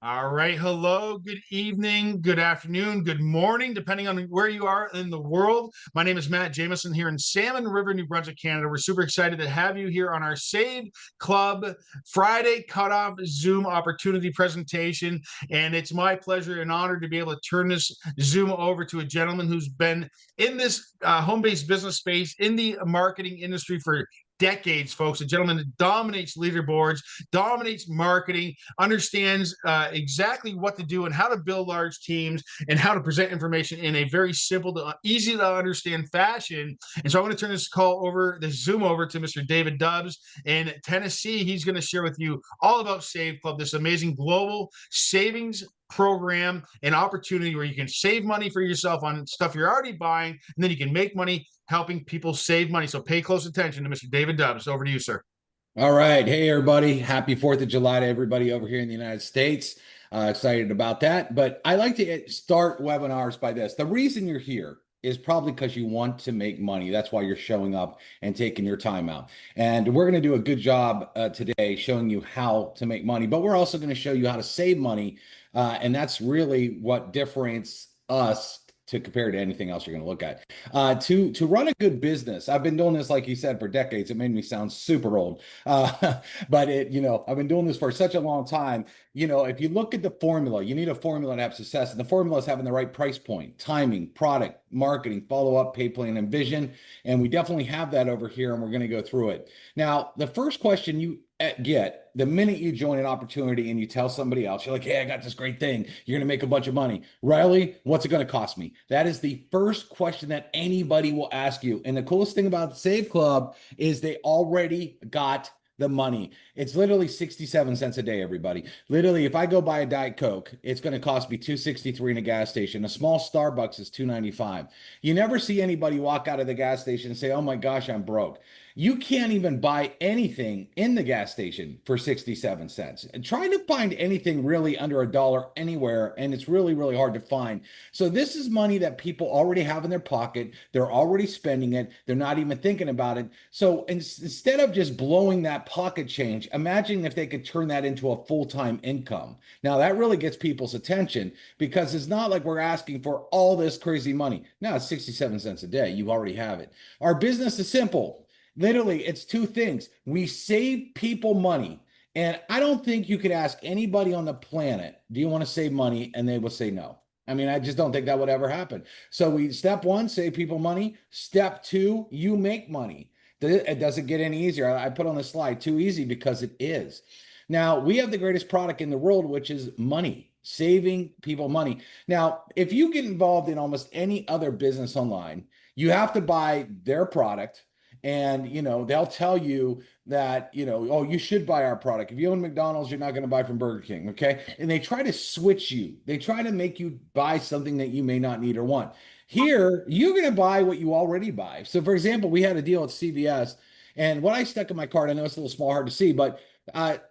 All right. Hello, good evening, good afternoon, good morning, depending on where you are in the world. My name is Matt Jameson here in Salmon River, New Brunswick, Canada. We're super excited to have you here on our Save Club Friday cutoff Zoom opportunity presentation. And it's my pleasure and honor to be able to turn this Zoom over to a gentleman who's been in this home-based business space in the marketing industry for decades, folks. A gentleman that dominates leaderboards, dominates marketing, understands exactly what to do and how to build large teams and how to present information in a very simple, easy to understand fashion. And so I'm going to turn this Zoom over to Mr. David Dubbs in Tennessee. He's going to share with you all about Save Club, this amazing global savings program and opportunity where you can save money for yourself on stuff you're already buying, and then you can make money helping people save money. So pay close attention to Mr. David Dubbs. Over to you, sir. All right. Hey, everybody. Happy 4th of July to everybody over here in the United States. Excited about that. But I like to start webinars by this. The reason you're here is probably because you want to make money. That's why you're showing up and taking your time out. And we're going to do a good job today showing you how to make money, but we're also going to show you how to save money. And that's really what differentiates us to compare to anything else you're going to look at. To run a good business, I've been doing this, like you said, for decades. It made me sound super old, but I've been doing this for such a long time. If you look at the formula, you need a formula to have success, and the formula is having the right price point, timing, product, marketing, follow up, pay plan, and vision. And we definitely have that over here, and we're going to go through it. Now, the first question you get the minute you join an opportunity and you tell somebody else, you're like, hey, I got this great thing. You're going to make a bunch of money. Riley, what's it going to cost me? That is the first question that anybody will ask you. And the coolest thing about the Save Club is they already got the money. It's literally 67 cents a day, everybody. Literally, if I go buy a Diet Coke, it's going to cost me $2.63 in a gas station. A small Starbucks is $2.95. You never see anybody walk out of the gas station and say, oh my gosh, I'm broke. You can't even buy anything in the gas station for 67 cents. And trying to find anything really under a dollar anywhere, and it's really, really hard to find. So this is money that people already have in their pocket. They're already spending it. They're not even thinking about it. So instead of just blowing that pocket change, imagine if they could turn that into a full-time income. Now that really gets people's attention because it's not like we're asking for all this crazy money. No, it's 67 cents a day. You already have it. Our business is simple. Literally, it's two things. We save people money. And I don't think you could ask anybody on the planet, do you want to save money? And they will say no. I mean, I just don't think that would ever happen. So step one, save people money. Step two, you make money. It doesn't get any easier. I put on the slide too easy because it is. Now, we have the greatest product in the world, which is money, saving people money. Now, if you get involved in almost any other business online, you have to buy their product. And, they'll tell you that, oh, you should buy our product. If you own McDonald's, you're not going to buy from Burger King. Okay. And they try to switch you. They try to make you buy something that you may not need or want. Here, you're going to buy what you already buy. So, for example, we had a deal at CVS. And what I stuck in my cart, I know it's a little small, hard to see, but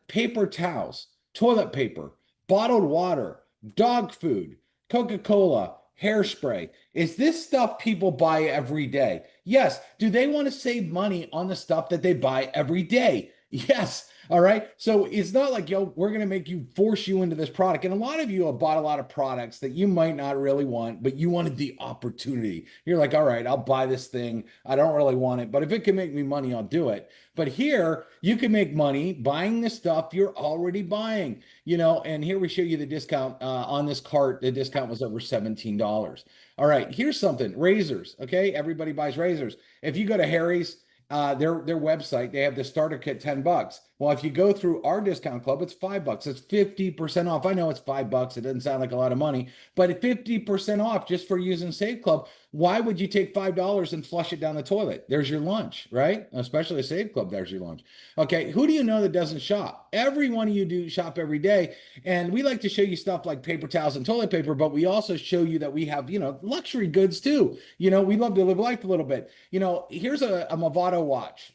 paper towels, toilet paper, bottled water, dog food, Coca-Cola, hairspray. Is this stuff people buy every day? Yes. Do they want to save money on the stuff that they buy every day? Yes. All right. So it's not like, we're going to make you force you into this product. And a lot of you have bought a lot of products that you might not really want, but you wanted the opportunity. You're like, all right, I'll buy this thing. I don't really want it, but if it can make me money, I'll do it. But here you can make money buying the stuff you're already buying, and here we show you the discount on this cart. The discount was over $17. All right, here's something, razors. Okay. Everybody buys razors. If you go to Harry's, their website, they have the starter kit, $10. Well, if you go through our discount club, it's $5. It's 50% off. I know it's $5. It doesn't sound like a lot of money, but 50% off just for using Save Club. Why would you take $5 and flush it down the toilet? There's your lunch, right? Especially a Save Club, there's your lunch. Okay, who do you know that doesn't shop? Every one of you do shop every day. And we like to show you stuff like paper towels and toilet paper, but we also show you that we have, luxury goods too. We love to live life a little bit. Here's a Movado watch.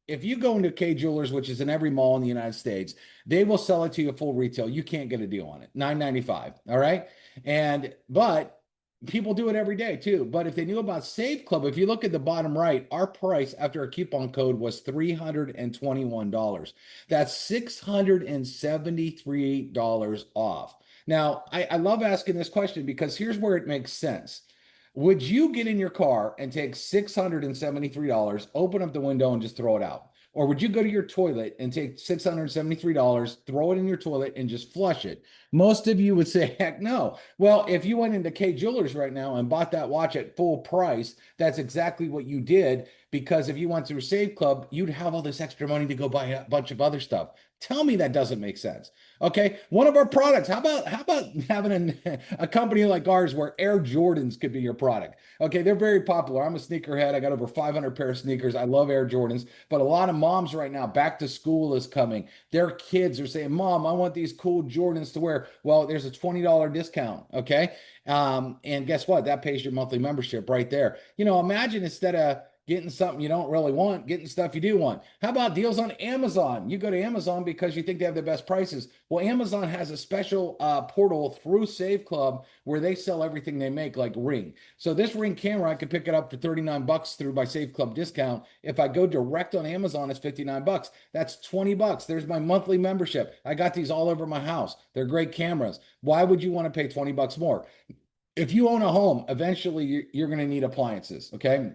If you go into K Jewelers, which is in every mall in the United States, they will sell it to you full retail. You can't get a deal on it. $9.95. All right. But People do it every day too. But if they knew about Save Club, if you look at the bottom right, our price after a coupon code was $321. That's $673 off. Now, I love asking this question because here's where it makes sense. Would you get in your car and take $673, open up the window, and just throw it out? Or would you go to your toilet and take $673, throw it in your toilet, and just flush it? Most of you would say, heck no. Well, if you went into K Jewelers right now and bought that watch at full price, that's exactly what you did. Because if you went through Save Club, you'd have all this extra money to go buy a bunch of other stuff. Tell me that doesn't make sense. Okay, one of our products. How about having a company like ours where Air Jordans could be your product? Okay, they're very popular. I'm a sneakerhead. I got over 500 pair of sneakers. I love Air Jordans, but a lot of moms right now, back to school is coming. Their kids are saying, "Mom, I want these cool Jordans to wear." Well, there's a $20 discount. Okay, and guess what? That pays your monthly membership right there. Imagine instead of getting something you don't really want, getting stuff you do want. How about deals on Amazon? You go to Amazon because you think they have the best prices. Well, Amazon has a special portal through Save Club where they sell everything they make, like Ring. So this Ring camera, I could pick it up for 39 bucks through my Save Club discount. If I go direct on Amazon, it's 59 bucks. That's 20 bucks. There's my monthly membership. I got these all over my house. They're great cameras. Why would you want to pay 20 bucks more? If you own a home, eventually you're going to need appliances, okay?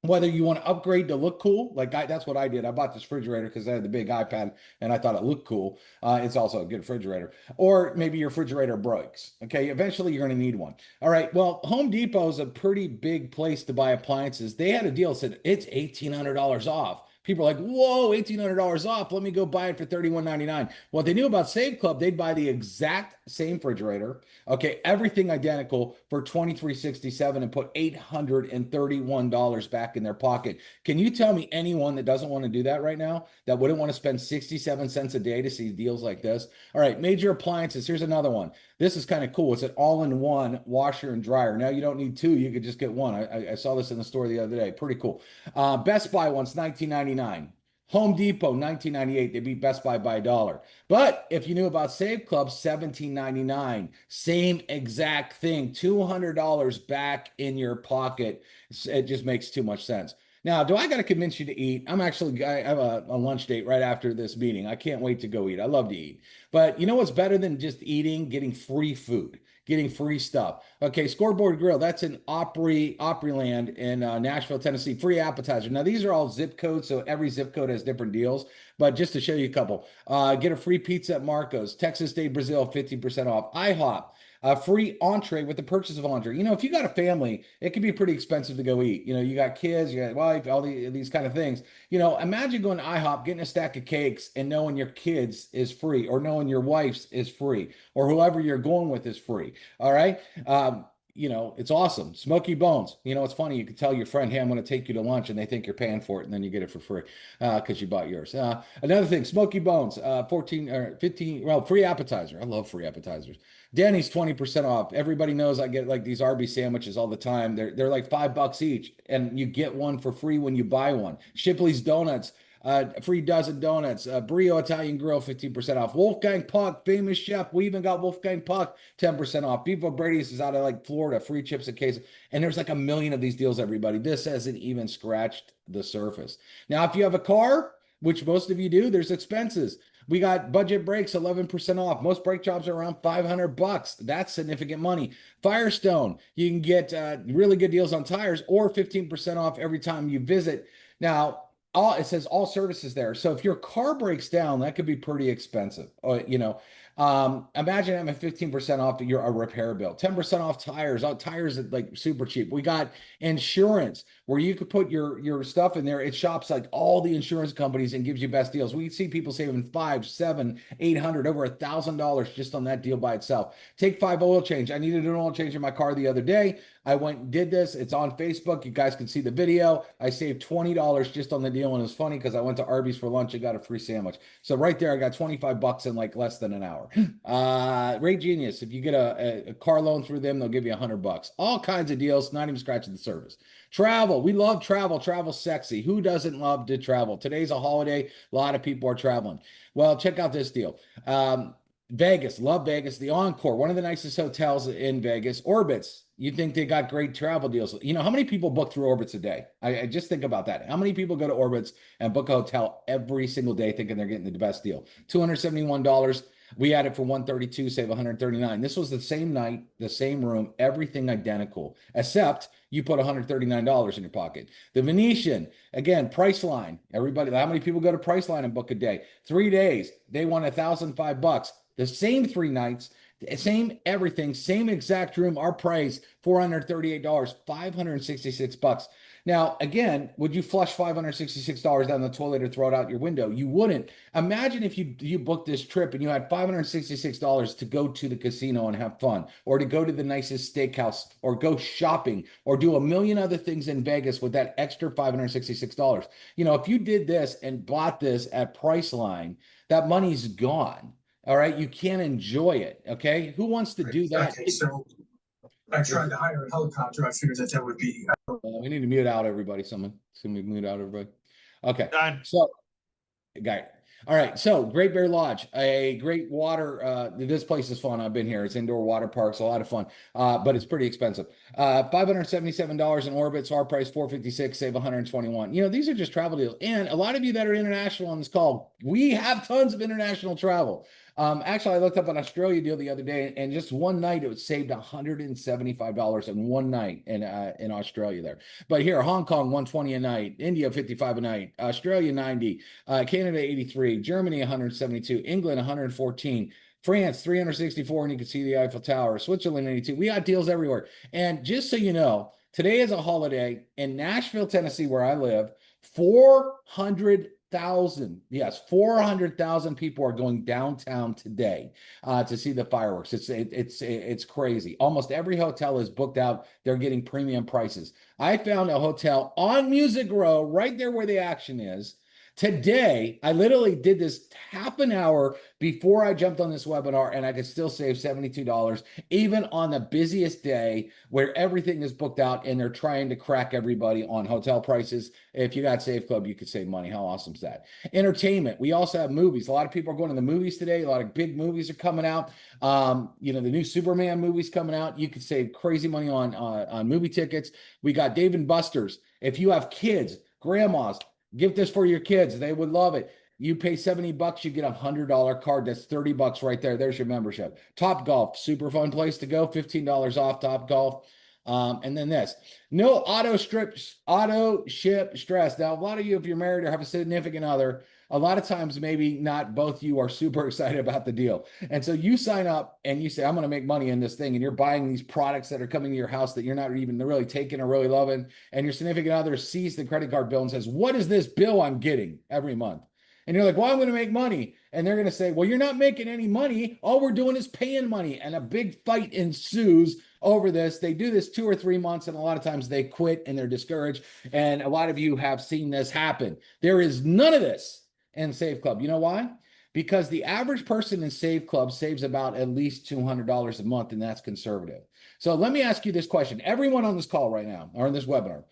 Whether you want to upgrade to look cool, that's what I did. I bought this refrigerator because I had the big iPad and I thought it looked cool. It's also a good refrigerator. Or maybe your refrigerator breaks. Okay, eventually you're going to need one. All right. Well, Home Depot is a pretty big place to buy appliances. They had a deal that said it's $1,800 off. People are like, whoa, $1,800 off. Let me go buy it for $31.99. Well, they knew about Save Club. They'd buy the exact same refrigerator. Okay, everything identical for $23.67 and put $831 back in their pocket. Can you tell me anyone that doesn't want to do that right now, that wouldn't want to spend 67 cents a day to see deals like this? All right, major appliances. Here's another one. This is kind of cool. It's an all-in-one washer and dryer. Now you don't need two. You could just get one. I saw this in the store the other day. Pretty cool. Best Buy one's $19.99. Home Depot, $19.98. They beat Best Buy by $1. But if you knew about Save Club, $17.99. Same exact thing. $200 back in your pocket. It just makes too much sense. Now, do I got to convince you to eat? I have a lunch date right after this meeting. I can't wait to go eat. I love to eat. But you know what's better than just eating? Getting free food, getting free stuff. Okay, Scoreboard Grill, that's in Opryland in Nashville, Tennessee. Free appetizer. Now, these are all zip codes, so every zip code has different deals. But just to show you a couple, get a free pizza at Marco's. Texas Day Brazil, 50% off. IHOP. A free entree with the purchase of entree. If you got a family, it can be pretty expensive to go eat. You got kids, you got wife, all these kind of things. Imagine going to IHOP, getting a stack of cakes and knowing your kids is free, or knowing your wife's is free, or whoever you're going with is free. All right. It's awesome. Smoky Bones. It's funny. You can tell your friend, hey, I'm going to take you to lunch, and they think you're paying for it, and then you get it for free because you bought yours. Another thing, Smoky Bones, 14 or 15, well, free appetizer. I love free appetizers. Denny's 20% off. Everybody knows I get like these Arby's sandwiches all the time. They're like $5 each, and you get one for free when you buy one. Shipley's Donuts. Free dozen donuts, Brio Italian Grill, 15% off. Wolfgang Puck, famous chef. We even got Wolfgang Puck, 10% off. Beef O'Brady's is out of like Florida, free chips and queso. And there's like a million of these deals, everybody. This hasn't even scratched the surface. Now, if you have a car, which most of you do, there's expenses. We got budget brakes, 11% off. Most brake jobs are around $500. That's significant money. Firestone, you can get really good deals on tires, or 15% off every time you visit. Now, it says all services there. So if your car breaks down, that could be pretty expensive. Imagine having 15% off a repair bill, 10% off tires. Tires are like super cheap. We got insurance where you could put your stuff in there. It shops like all the insurance companies and gives you best deals. We see people saving $500, $700, $800, over $1,000 just on that deal by itself. Take 5 oil change. I needed an oil change in my car the other day. I went and did this. It's on Facebook. You guys can see the video. I saved $20 just on the deal, and it was funny because I went to Arby's for lunch and got a free sandwich. So right there, I got 25 bucks in like less than an hour. Rate Genius. If you get a car loan through them, they'll give you $100. All kinds of deals, not even scratching the surface. Travel. We love travel. Travel's sexy. Who doesn't love to travel? Today's a holiday. A lot of people are traveling. Well, check out this deal. Vegas, love Vegas. The Encore, one of the nicest hotels in Vegas. Orbitz, you think they got great travel deals. You know, how many people book through Orbitz a day? I just think about that. How many people go to Orbitz and book a hotel every single day thinking they're getting the best deal? $271. We had it for 132, save 139. This was the same night, the same room, everything identical, except you put $139 in your pocket. The Venetian, again, Priceline. Everybody, how many people go to Priceline and book a day? 3 days, they won $1,005. The same 3 nights, same everything, same exact room. Our price $438, $566. Now, again, would you flush $566 down the toilet or throw it out your window? You wouldn't. Imagine if you booked this trip and you had $566 to go to the casino and have fun, or to go to the nicest steakhouse, or go shopping, or do a million other things in Vegas with that extra $566. You know, if you did this and bought this at Priceline, that money's gone. All right, you can't enjoy it. Okay, who wants to do that? Okay, so I tried to hire a helicopter. I figured that would be. We need to mute out everybody. Somebody mute out everybody. Okay, Done. so got it. All right, so Great Bear Lodge, a great water. This place is fun. I've been here. It's indoor water parks, a lot of fun, but it's pretty expensive. $577 in Orbitz. Our price $456, save 121. You know, these are just travel deals, and a lot of you that are international on this call, we have tons of international travel. Actually, I looked up an Australia deal the other day, and just one night it was saved $175 in one night in Australia there. But here, Hong Kong 120 a night, India 55 a night, Australia 90, Canada 83, Germany 172, England 114. France 364, and you can see the Eiffel Tower. Switzerland 82. We got deals everywhere. And just so you know, today is a holiday in Nashville, Tennessee, where I live. 400,000, yes, 400,000 people are going downtown today to see the fireworks. It's crazy. Almost every hotel is booked out. They're getting premium prices. I found a hotel on Music Row, right there where the action is. Today, I literally did this half an hour before I jumped on this webinar, and I could still save $72, even on the busiest day where everything is booked out and they're trying to crack everybody on hotel prices. If you got Save Club, you could save money. How awesome is that? Entertainment. We also have movies. A lot of people are going to the movies today. A lot of big movies are coming out. You know, the new Superman movie's coming out. You could save crazy money on movie tickets. We got Dave and Buster's. If you have kids, grandmas, gift this for your kids. They would love it. You pay $70, you get a $100 card. That's $30 right there. There's your membership. Top Golf, super fun place to go. $15 off Top Golf. And then this, no auto ship stress. Now, a lot of you, if you're married or have a significant other, a lot of times maybe not both you are super excited about the deal. And so you sign up and you say, I'm going to make money in this thing. And you're buying these products that are coming to your house that you're not even really taking or really loving. And your significant other sees the credit card bill and says, what is this bill I'm getting every month? And you're like, well, I'm going to make money. And they're going to say, well, you're not making any money. All we're doing is paying money. And a big fight ensues over this. They do this 2 or 3 months, and a lot of times they quit and they're discouraged. And a lot of you have seen this happen. There is none of this in Save Club. You know why? Because the average person in Save Club saves about at least $200 a month, and that's conservative. So let me ask you this question. Everyone on this call right now, or in this webinar,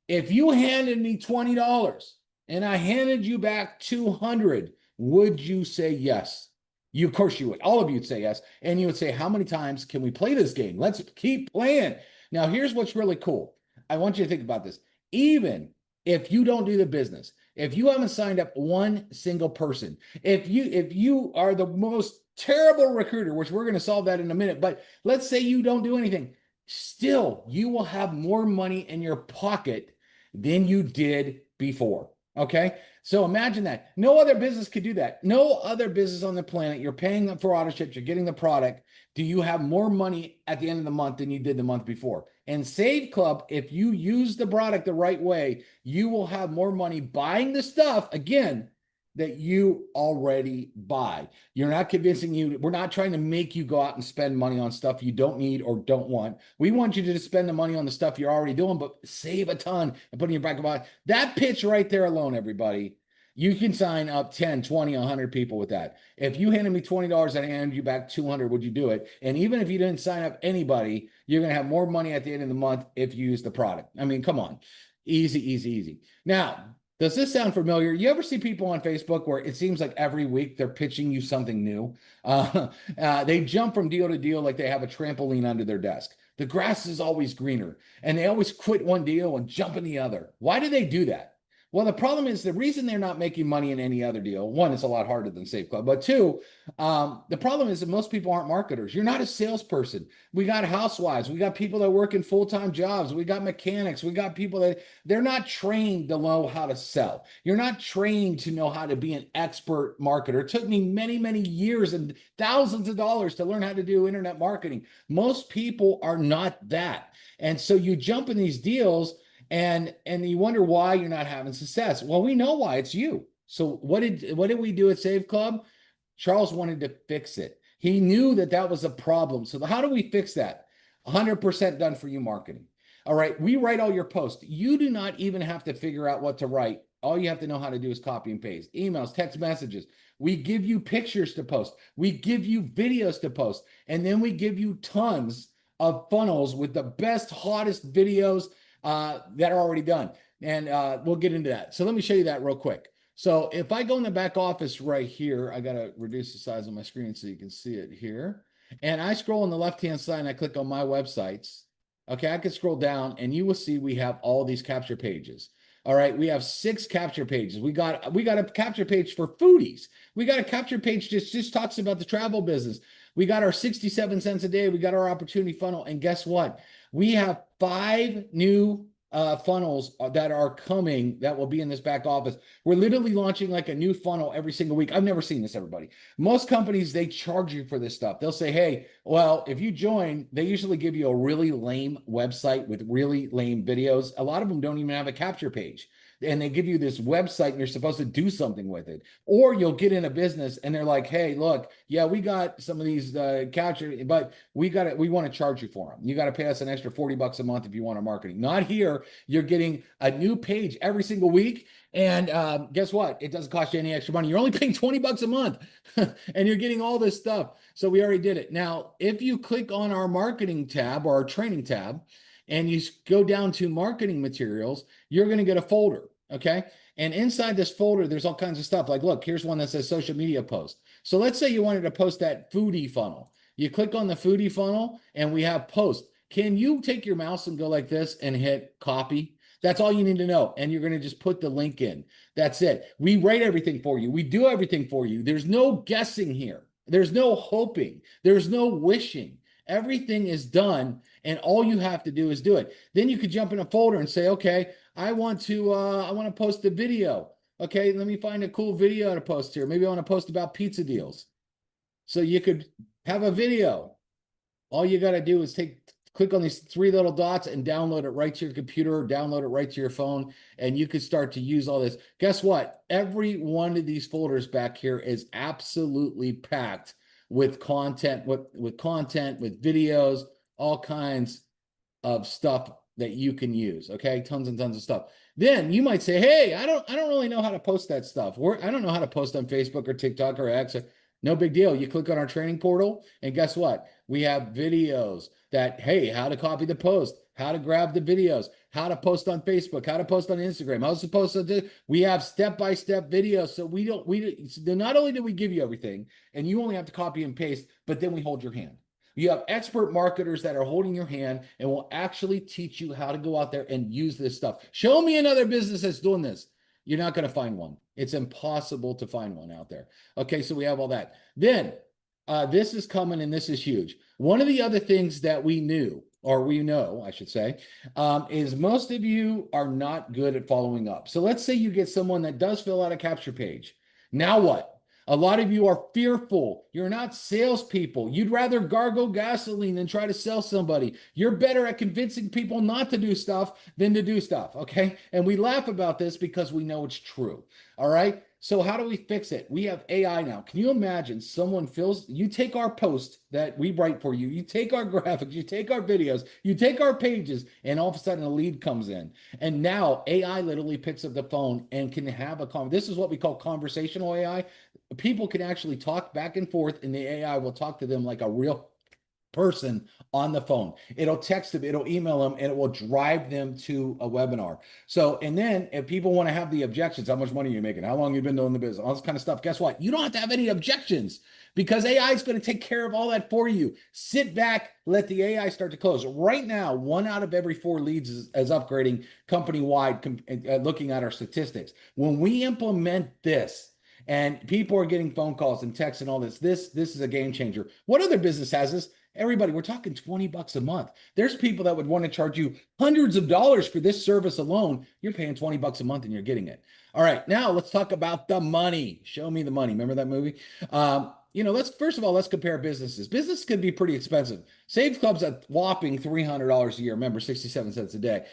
if you handed me $20 and I handed you back 200, would you say yes? You, of course you would. All of you would say yes. And you would say, how many times can we play this game? Let's keep playing. Now, here's what's really cool. I want you to think about this. Even if you don't do the business, if you haven't signed up one single person, if you are the most terrible recruiter, which we're going to solve that in a minute, but let's say you don't do anything, still you will have more money in your pocket than you did before. Okay, so imagine that. No other business could do that. No other business on the planet. You're paying for auto ships, you're getting the product. Do you have more money at the end of the month than you did the month before? And Save Club, if you use the product the right way, you will have more money buying the stuff, again, that you already buy. You're not convincing you. We're not trying to make you go out and spend money on stuff you don't need or don't want. We want you to just spend the money on the stuff you're already doing, but save a ton and put in your back pocket. That pitch right there alone, everybody, you can sign up 10, 20, 100 people with that. If you handed me $20 and I handed you back 200, would you do it? And even if you didn't sign up anybody, you're going to have more money at the end of the month if you use the product. I mean, come on. Easy, easy, easy. Now, Does this sound familiar? You ever see people on Facebook where it seems like every week they're pitching you something new? They jump from deal to deal like they have a trampoline under their desk. The grass is always greener, and they always quit one deal and jump in the other. Why do they do that? Well, the problem is the reason they're not making money in any other deal. One, it's a lot harder than Safe Club, but two, the problem is that most people aren't marketers. You're not a salesperson. We got housewives, we got people that work in full-time jobs, we got mechanics, we got people that they're not trained to know how to sell. You're not trained to know how to be an expert marketer. It took me many, many years and thousands of dollars to learn how to do internet marketing. Most people are not that. And so you jump in these deals and you wonder why you're not having success. Well, we know why. It's you. So what did we do at Save Club? Charles wanted to fix it. He knew that that was a problem. So how do we fix that? 100% done for you marketing. All right, we write all your posts. You do not even have to figure out what to write. All you have to know how to do is copy and paste. Emails, text messages. We give you pictures to post. We give you videos to post. And then we give you tons of funnels with the best, hottest videos that are already done. And we'll get into that. So let me show you that real quick. So if I go in the back office right here, I got to reduce the size of my screen so you can see it here. And I scroll on the left-hand side and I click on my websites. Okay, I can scroll down and you will see we have all these capture pages. All right, we have 6 capture pages. We got a capture page for foodies. We got a capture page just talks about the travel business. We got our 67 cents a day. We got our opportunity funnel. And guess what? We have 5 new funnels that are coming that will be in this back office. We're literally launching like a new funnel every single week. I've never seen this, everybody. Most companies, they charge you for this stuff. They'll say, hey, well, if you join, they usually give you a really lame website with really lame videos. A lot of them don't even have a capture page. And they give you this website and you're supposed to do something with it. Or you'll get in a business and they're like, hey, look, yeah, we got some of these capture, but we want to charge you for them. You got to pay us an extra $40 a month if you want our marketing. Not here. You're getting a new page every single week. And guess what? It doesn't cost you any extra money. You're only paying $20 a month and you're getting all this stuff. So we already did it. Now, if you click on our marketing tab or our training tab, and you go down to marketing materials, you're going to get a folder, okay? And inside this folder, there's all kinds of stuff. Like, look, here's one that says social media post. So let's say you wanted to post that foodie funnel. You click on the foodie funnel, and we have post. Can you take your mouse and go like this and hit copy? That's all you need to know. And you're going to just put the link in. That's it. We write everything for you. We do everything for you. There's no guessing here. There's no hoping. There's no wishing. Everything is done, and all you have to do is do it. Then you could jump in a folder and say, okay, I want to post a video. Okay, let me find a cool video to post here. Maybe I want to post about pizza deals. So you could have a video. All you got to do is click on these 3 little dots and download it right to your computer or download it right to your phone, and you could start to use all this. Guess what? Every one of these folders back here is absolutely packed with content, with content, with videos, all kinds of stuff that you can use. Okay, tons and tons of stuff. Then you might say, hey, I don't really know how to post that stuff. I don't know how to post on Facebook or TikTok or X. No big deal. You click on our training portal, and guess what? We have videos that, hey, how to copy the post, how to grab the videos, how to post on Facebook, how to post on Instagram, how to post on this. We have step-by-step videos. So not only do we give you everything, and you only have to copy and paste, but then we hold your hand. You have expert marketers that are holding your hand and will actually teach you how to go out there and use this stuff. Show me another business that's doing this. You're not going to find one. It's impossible to find one out there. Okay, so we have all that. Then this is coming, and this is huge. One of the other things that we knew, or we know, I should say, is most of you are not good at following up. So let's say you get someone that does fill out a capture page. Now what? A lot of you are fearful. You're not salespeople. You'd rather gargle gasoline than try to sell somebody. You're better at convincing people not to do stuff than to do stuff, okay? And we laugh about this because we know it's true, all right? So how do we fix it? We have AI now. Can you imagine you take our post that we write for you, you take our graphics, you take our videos, you take our pages, and all of a sudden a lead comes in. And now AI literally picks up the phone and can have this is what we call conversational AI. People can actually talk back and forth, and the AI will talk to them like a real person on the phone. It'll text them, it'll email them, and it will drive them to a webinar. So, and then if people want to have the objections, how much money are you making? How long you been doing the business? All this kind of stuff. Guess what? You don't have to have any objections because AI is going to take care of all that for you. Sit back, let the AI start to close. Right now, 1 out of every 4 leads is upgrading company-wide, looking at our statistics. When we implement this, and people are getting phone calls and texts and all this is a game changer. What other business has this? Everybody, we're talking $20 a month. There's people that would want to charge you hundreds of dollars for this service alone. You're paying $20 a month and you're getting it. All right, now let's talk about the money. Show me the money. Remember that movie? First of all, let's compare businesses. Business could be pretty expensive. Save Club's a whopping $300 a year. Remember, 67 cents a day.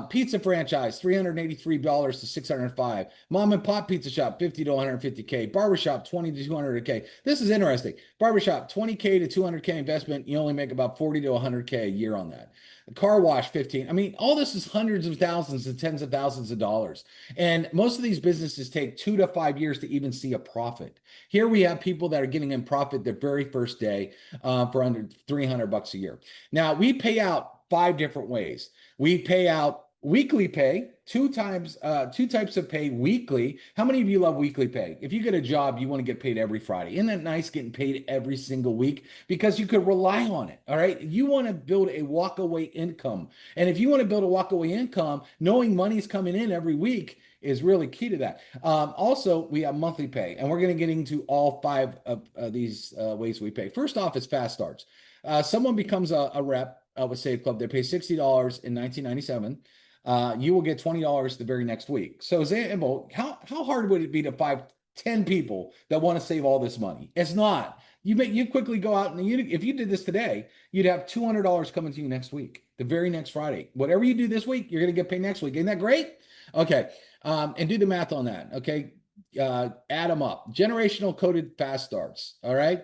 Pizza franchise, $383 to $605. Mom and pop pizza shop, $50 to $150K. Barbershop, $20 to $200K. This is interesting. Barbershop, $20K to $200K investment. You only make about $40 to $100K a year on that. Car wash, 15. I mean, all this is hundreds of thousands and tens of thousands of dollars. And most of these businesses take 2 to 5 years to even see a profit. Here we have people that are getting in profit the very first day for under $300 a year. Now, we pay out 5 different ways. We pay out weekly pay, two types of pay weekly. How many of you love weekly pay? If you get a job, you want to get paid every Friday. Isn't that nice getting paid every single week? Because you could rely on it, all right? You want to build a walkaway income. And if you want to build a walkaway income, knowing money's coming in every week is really key to that. Also, we have monthly pay, and we're going to get into all 5 of these ways we pay. First off is fast starts. Someone becomes a rep with Save Club. They pay $60 in 1997. You will get $20 the very next week. So, example, how hard would it be to find 10 people that want to save all this money? It's not. You quickly go out and if you did this today, you'd have $200 coming to you next week, the very next Friday. Whatever you do this week, you're going to get paid next week. Isn't that great? Okay. And do the math on that. Okay. Add them up. Generational coded fast starts. All right.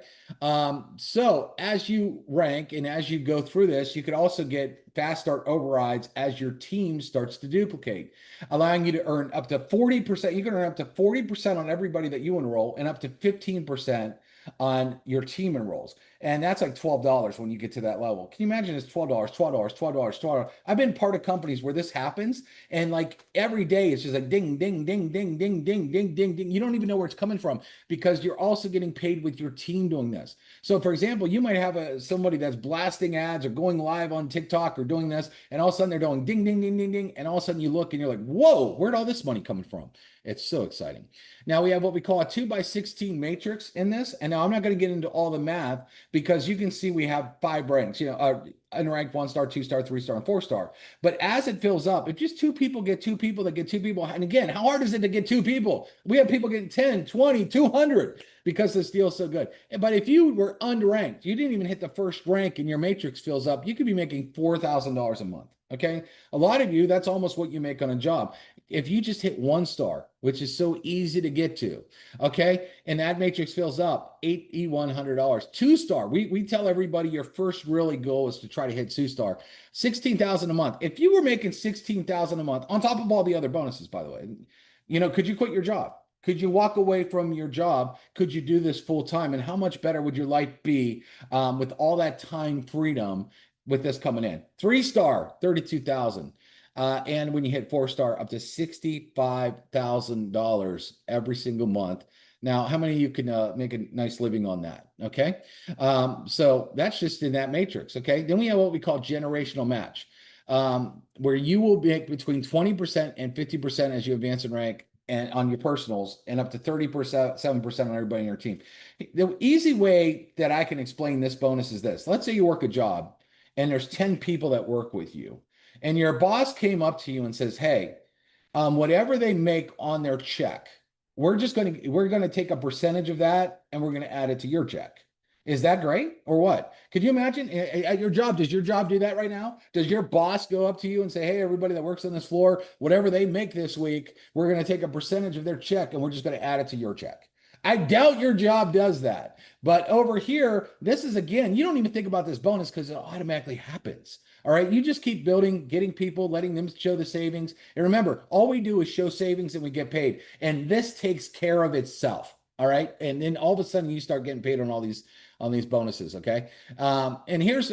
So as you rank and as you go through this, you could also get fast start overrides as your team starts to duplicate, allowing you to earn up to 40%. You can earn up to 40% on everybody that you enroll and up to 15% on your team enrolls. And that's like $12 when you get to that level. Can you imagine it's $12, $12, $12, $12? I've been part of companies where this happens. And like every day it's just like ding, ding, ding, ding, ding, ding, ding, ding, ding. You don't even know where it's coming from because you're also getting paid with your team doing this. So for example, you might have somebody that's blasting ads or going live on TikTok or doing this. And all of a sudden they're doing ding, ding, ding, ding, ding. And all of a sudden you look and you're like, whoa, where'd all this money coming from? It's so exciting. Now we have what we call a 2x16 matrix in this. And now I'm not going to get into all the math because you can see we have 5 ranks, unranked 1-star, 2-star, 3-star, and 4-star. But as it fills up, if just 2 people get 2 people that get 2 people, and again, how hard is it to get 2 people? We have people getting 10, 20, 200 because this deal is so good. But if you were unranked, you didn't even hit the first rank and your matrix fills up, you could be making $4,000 a month. Okay. A lot of you, that's almost what you make on a job. If you just hit 1-star, which is so easy to get to, okay, and that matrix fills up, $8,100. 2-star, we tell everybody your first really goal is to try to hit 2-star, $16,000 a month. If you were making $16,000 a month, on top of all the other bonuses, by the way, could you quit your job? Could you walk away from your job? Could you do this full time? And how much better would your life be with all that time freedom with this coming in? 3-star, $32,000. And when you hit 4-star, up to $65,000 every single month. Now, how many of you can make a nice living on that? Okay. So that's just in that matrix. Okay. Then we have what we call generational match, where you will make between 20% and 50% as you advance in rank and on your personals, and up to 30%, 7% on everybody in your team. The easy way that I can explain this bonus is this. Let's say you work a job and there's 10 people that work with you. And your boss came up to you and says, hey, whatever they make on their check, we're going to take a percentage of that and we're going to add it to your check. Is that great or what? Could you imagine at your job? Does your job do that right now? Does your boss go up to you and say, hey, everybody that works on this floor, whatever they make this week, we're going to take a percentage of their check and we're just going to add it to your check? I doubt your job does that. But over here, this is, again, you don't even think about this bonus because it automatically happens. All right. You just keep building, getting people, letting them show the savings. And remember, all we do is show savings and we get paid. And this takes care of itself. All right. And then all of a sudden you start getting paid on these bonuses. Okay. And here's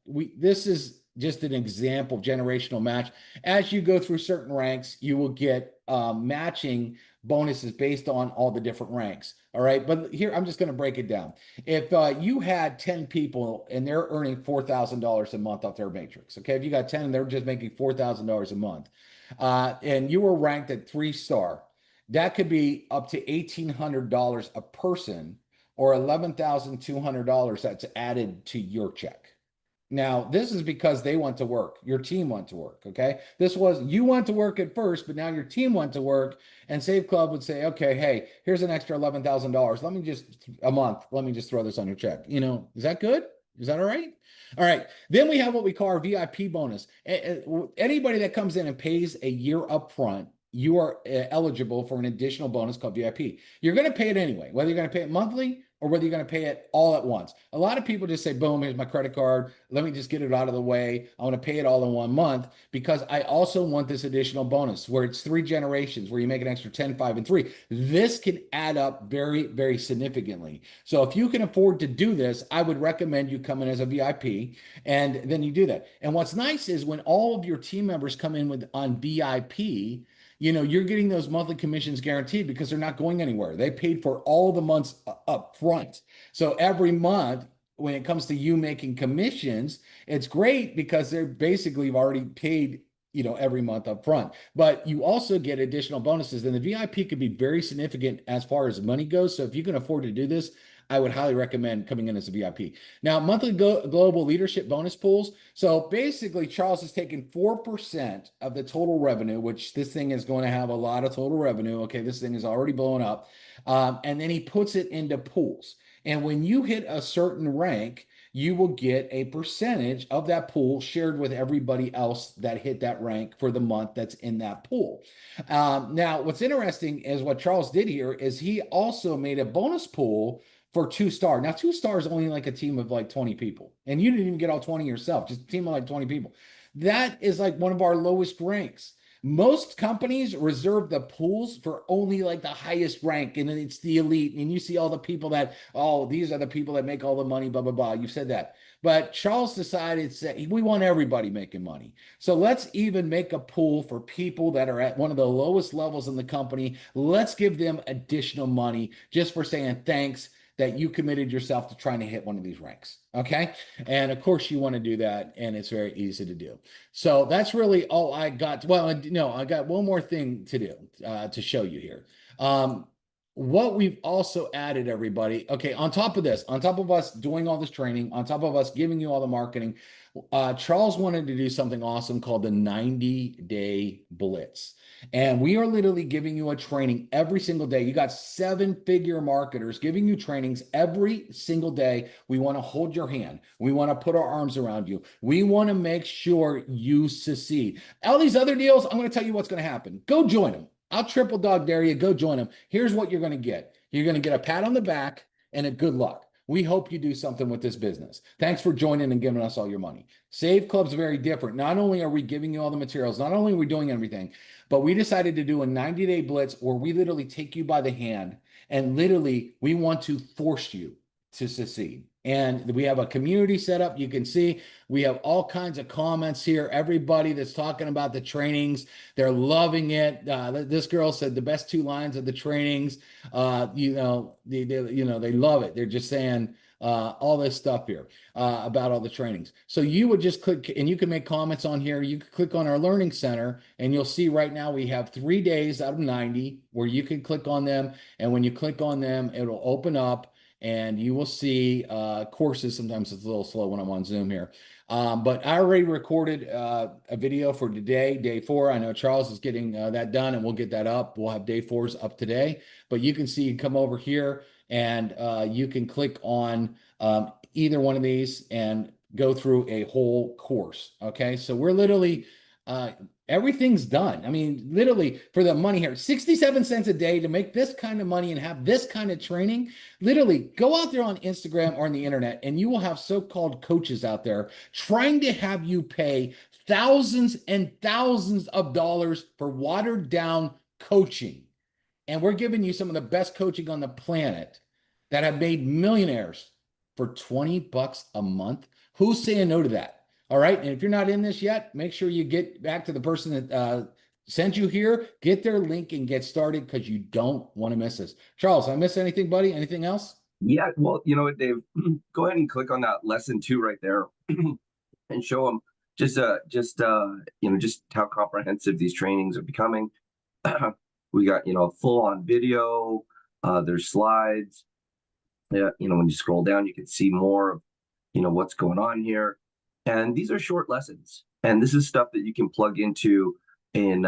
this is just an example of generational match. As you go through certain ranks, you will get matching bonuses based on all the different ranks. All right. But here, I'm just going to break it down. If you had 10 people and they're earning $4,000 a month off their matrix, okay, if you got 10 and they're just making $4,000 a month, and you were ranked at 3-star, that could be up to $1,800 a person or $11,200 that's added to your check. Now, this is because they want to work. Your team went to work. Okay. This was you went to work at first, but now your team went to work. And Save Club would say, okay, hey, here's an extra $11,000. Let me just a month. Let me just throw this on your check. Is that good? Is that all right? All right. Then we have what we call our VIP bonus. Anybody that comes in and pays a year up front, you are eligible for an additional bonus called VIP. You're going to pay it anyway, whether you're going to pay it monthly or whether you're going to pay it all at once. A lot of people just say, boom, here's my credit card. Let me just get it out of the way. I want to pay it all in 1 month because I also want this additional bonus where it's 3 generations, where you make an extra 10, 5, and 3. This can add up very, very significantly. So if you can afford to do this, I would recommend you come in as a VIP and then you do that. And what's nice is when all of your team members come in on VIP, you're getting those monthly commissions guaranteed because they're not going anywhere. They paid for all the months up front. So every month, when it comes to you making commissions, it's great because they're basically already paid, every month up front. But you also get additional bonuses. And the VIP could be very significant as far as money goes. So if you can afford to do this, I would highly recommend coming in as a VIP. Now, monthly global leadership bonus pools. So basically, Charles is taking 4% of the total revenue, which this thing is going to have a lot of total revenue. Okay, this thing is already blowing up. And then he puts it into pools. And when you hit a certain rank, you will get a percentage of that pool shared with everybody else that hit that rank for the month that's in that pool. Now, what's interesting is what Charles did here is he also made a bonus pool for 2-star. Now, 2-star is only like a team of like 20 people. And you didn't even get all 20 yourself, just a team of like 20 people. That is like one of our lowest ranks. Most companies reserve the pools for only like the highest rank, and then it's the elite. And you see all the people that, oh, these are the people that make all the money, blah, blah, blah. You said that. But Charles decided we want everybody making money. So let's even make a pool for people that are at one of the lowest levels in the company. Let's give them additional money just for saying thanks that you committed yourself to trying to hit one of these ranks. Okay. And of course you want to do that. And it's very easy to do. So that's really all I got. Well, no, I got one more thing to do to show you here. What we've also added, everybody, okay, on top of this, on top of us doing all this training, on top of us giving you all the marketing, Charles wanted to do something awesome called the 90-day blitz. And we are literally giving you a training every single day. You got 7-figure marketers giving you trainings every single day. We want to hold your hand. We want to put our arms around you. We want to make sure you succeed. All these other deals, I'm going to tell you what's going to happen. Go join them. I'll triple dog dare you. Go join them. Here's what you're going to get. You're going to get a pat on the back and a good luck. We hope you do something with this business. Thanks for joining and giving us all your money. Save Club's very different. Not only are we giving you all the materials, not only are we doing everything, but we decided to do a 90-day blitz where we literally take you by the hand and literally we want to force you to succeed. And we have a community set up. You can see we have all kinds of comments here. Everybody that's talking about the trainings, they're loving it. This girl said the best 2 lines of the trainings. They love it. They're just saying all this stuff here about all the trainings. So you would just click and you can make comments on here. You can click on our learning center and you'll see right now we have 3 days out of 90 where you can click on them. And when you click on them, it'll open up. And you will see courses. Sometimes it's a little slow when I'm on Zoom here. But I already recorded a video for today, day 4. I know Charles is getting that done and we'll get that up. We'll have day 4s up today. But you can see, you come over here and you can click on either one of these and go through a whole course. Okay, so we're literally everything's done. I mean, literally for the money here, 67 cents a day to make this kind of money and have this kind of training. Literally go out there on Instagram or on the internet and you will have so-called coaches out there trying to have you pay thousands and thousands of dollars for watered down coaching. And we're giving you some of the best coaching on the planet that have made millionaires for 20 bucks a month. Who's saying no to that? All right. And if you're not in this yet, make sure you get back to the person that sent you here, get their link and get started because you don't want to miss this. Charles, I miss anything, buddy? Anything else? Yeah, well, you know what, Dave, go ahead and click on that lesson 2 right there and show them just how comprehensive these trainings are becoming. We got, full on video, there's slides. Yeah, when you scroll down, you can see more of, what's going on here. And these are short lessons. And this is stuff that you can plug into in,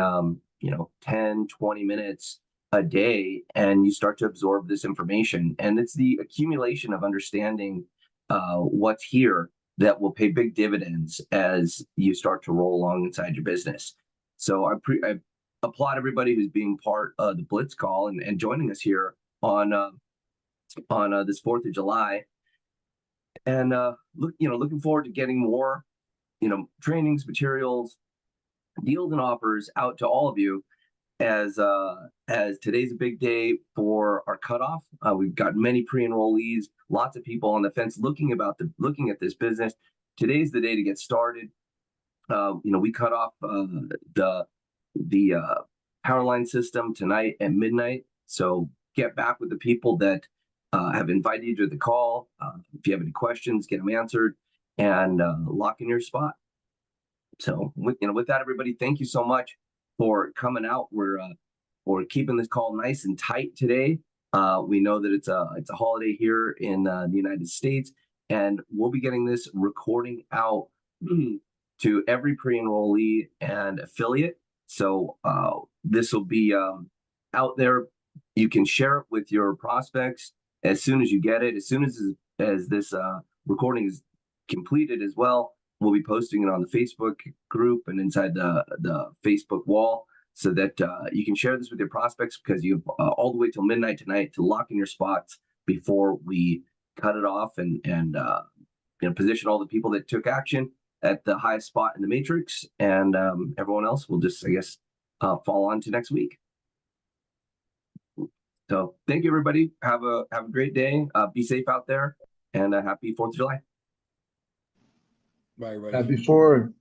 10, 20 minutes a day, and you start to absorb this information. And it's the accumulation of understanding what's here that will pay big dividends as you start to roll along inside your business. So I applaud everybody who's being part of the Blitz call and joining us here on this 4th of July. And looking forward to getting more, trainings, materials, deals, and offers out to all of you as today's a big day for our cutoff. We've got many pre-enrollees, lots of people on the fence looking at this business. Today's the day to get started. We cut off the Powerline system tonight at midnight. So get back with the people that have invited you to the call. If you have any questions, get them answered, and lock in your spot. So with that, everybody, thank you so much for coming out. We're keeping this call nice and tight today. We know that it's a holiday here in the United States, and we'll be getting this recording out to every pre-enrollee and affiliate. So this will be out there. You can share it with your prospects as soon as you get it. As soon as this recording is completed as well, we'll be posting it on the Facebook group and inside the Facebook wall, so that you can share this with your prospects, because you have all the way till midnight tonight to lock in your spots before we cut it off and position all the people that took action at the highest spot in the matrix, and everyone else will just, I guess, fall on to next week. So thank you, everybody. Have a great day. Be safe out there, and happy 4th of July. Bye, everybody. Before